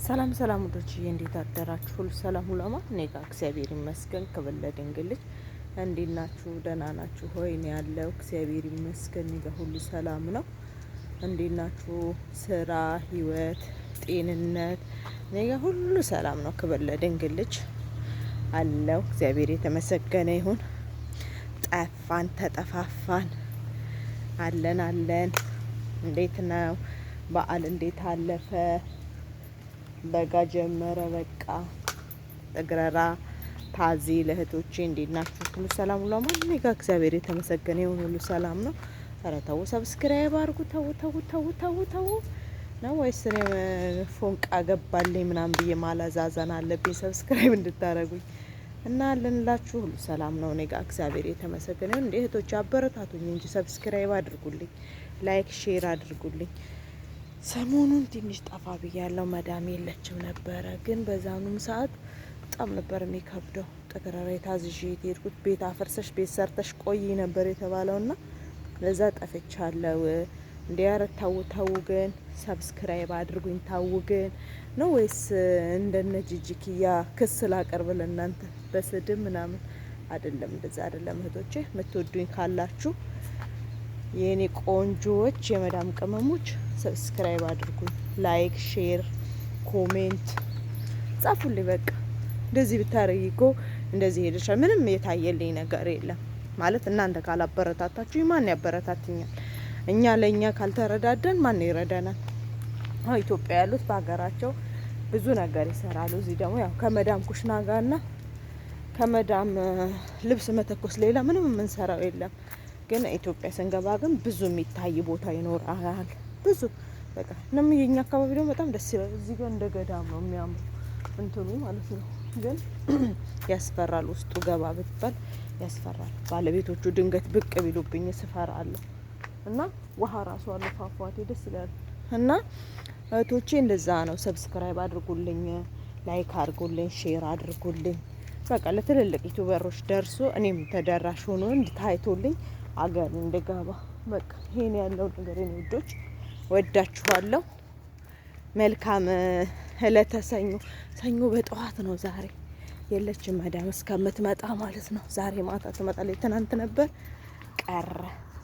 ሰላም ሰላም ወዶች እንዴት አደራችሁ? ሁሉ ሰላም ሁሉ አማን። እኔ ጋር እግዚአብሔር ይመስገን። ክብር ለድንግል ልጅ። እንዴት ናችሁ? ደህና ናችሁ ሆይ? እኔ ያለው እግዚአብሔር ይመስገን። እኔ ጋር ሁሉ ሰላም ነው። እንዴት ናችሁ? ስራ፣ ህይወት፣ ጤንነት እኔ ጋር ሁሉ ሰላም ነው። ክብር ለድንግል ልጅ አለው። እግዚአብሔር የተመሰገነ ይሁን። ጠፋን፣ ተጠፋፋን፣ አለን። እንዴት ነው በዓል? እንዴት አለፈ? በጋ ጀመረ። በቃ እግረራ ታዚ ለእህቶቼ እንዴት ናችሁ? ሁሉ ሰላም ሁሉ አማን። እኔ ጋር እግዚአብሔር የተመሰገነ ይሁን። ሁሉ ሰላም ነው። ኧረ ተው ሰብስክራይብ አድርጉ። ተው ነው ወይስ እኔ ፎንቃ ገባልኝ ምናምን ብዬ ማላዛዘን አለብኝ ሰብስክራይብ እንድታረጉኝ እና አለንላችሁ። ሁሉ ሰላም ነው። እኔ ጋር እግዚአብሔር የተመሰገነ ይሁን። እንደ እህቶቼ አበረታቱኝ እንጂ ሰብስክራይብ አድርጉልኝ፣ ላይክ ሼር አድርጉልኝ። ሰሞኑን ትንሽ ጠፋ ብያለሁ። መዳም የለችም ነበረ፣ ግን በዛኑም ሰዓት በጣም ነበር የሚከብደው። ጠገራራ ታዝዤ የሄድኩት ቤት አፈርሰሽ ቤት ሰርተሽ ቆይ ነበር የተባለውና ለዛ ጠፍቻለሁ። እንዲያረ ታው ግን ሰብስክራይብ አድርጉኝ። ታው ግን ነው ወይስ እንደነ ጂጂኪያ ክስ ላቀርብ ለእናንተ በስድብ ምናምን? አይደለም፣ እንደዛ አይደለም እህቶቼ። የምትወዱኝ ካላችሁ የኔ ቆንጆዎች የመዳም ቅመሞች ሰብስክራይብ አድርጉኝ፣ ላይክ ሼር ኮሜንት ጻፉልኝ። በቃ እንደዚህ ብታረጊ እኮ እንደዚህ ሄደሻል። ምንም የታየልኝ ነገር የለም ማለት እናንተ ካላበረታታችሁ ማን ያበረታትኛል? እኛ ለእኛ ካልተረዳደን ማን ይረዳናል? ኢትዮጵያ ያሉት በሀገራቸው ብዙ ነገር ይሰራሉ። እዚህ ደግሞ ያው ከመዳም ኩሽና ጋርና ከመዳም ልብስ መተኮስ ሌላ ምንም የምንሰራው የለም። ግን ኢትዮጵያ ስንገባ ግን ብዙ የሚታይ ቦታ ይኖራል። ብዙ በቃ ነም የኛ አካባቢ ደግሞ በጣም ደስ ይላል። እዚህ ጋር እንደ ገዳም ነው የሚያምሩ እንትኑ ማለት ነው። ግን ያስፈራል። ውስጡ ገባ ብትባል ያስፈራል። ባለቤቶቹ ድንገት ብቅ ቢሉብኝ ስፈራለሁ። እና ውሃ ራሱ አለ፣ ፏፏቴ ደስ ይላል። እና እህቶቼ እንደዛ ነው። ሰብስክራይብ አድርጉልኝ፣ ላይክ አድርጉልኝ፣ ሼር አድርጉልኝ። በቃ ለትልልቅ ዩቲዩበሮች ደርሶ እኔም ተደራሽ ሆኖ እንድታይቶልኝ አገር እንደገባ በቃ ይሄን ያለው ነገር ነው። ውዶች ወዳችኋለሁ። መልካም እለተ ሰኞ በጠዋት ነው ዛሬ። የለችም መዳም እስከምትመጣ ማለት ነው። ዛሬ ማታ ትመጣለች። ትናንት ነበር ቀረ፣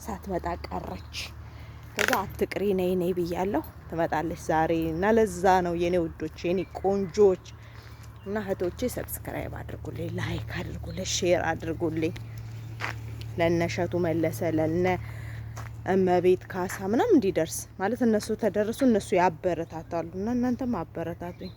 ሳትመጣ ቀረች። ከዛ አትቅሪ ነይ ብያለሁ። ትመጣለች ዛሬ እና ለዛ ነው የኔ ውዶች የኔ ቆንጆች እና እህቶቼ ሰብስክራይብ አድርጉልኝ፣ ላይክ አድርጉልኝ፣ ሼር አድርጉልኝ። ለነሸቱ መለሰ ለነ እመቤት ካሳ ምናምን እንዲደርስ ማለት እነሱ ተደረሱ፣ እነሱ ያበረታታሉ እና እናንተም አበረታቱኝ።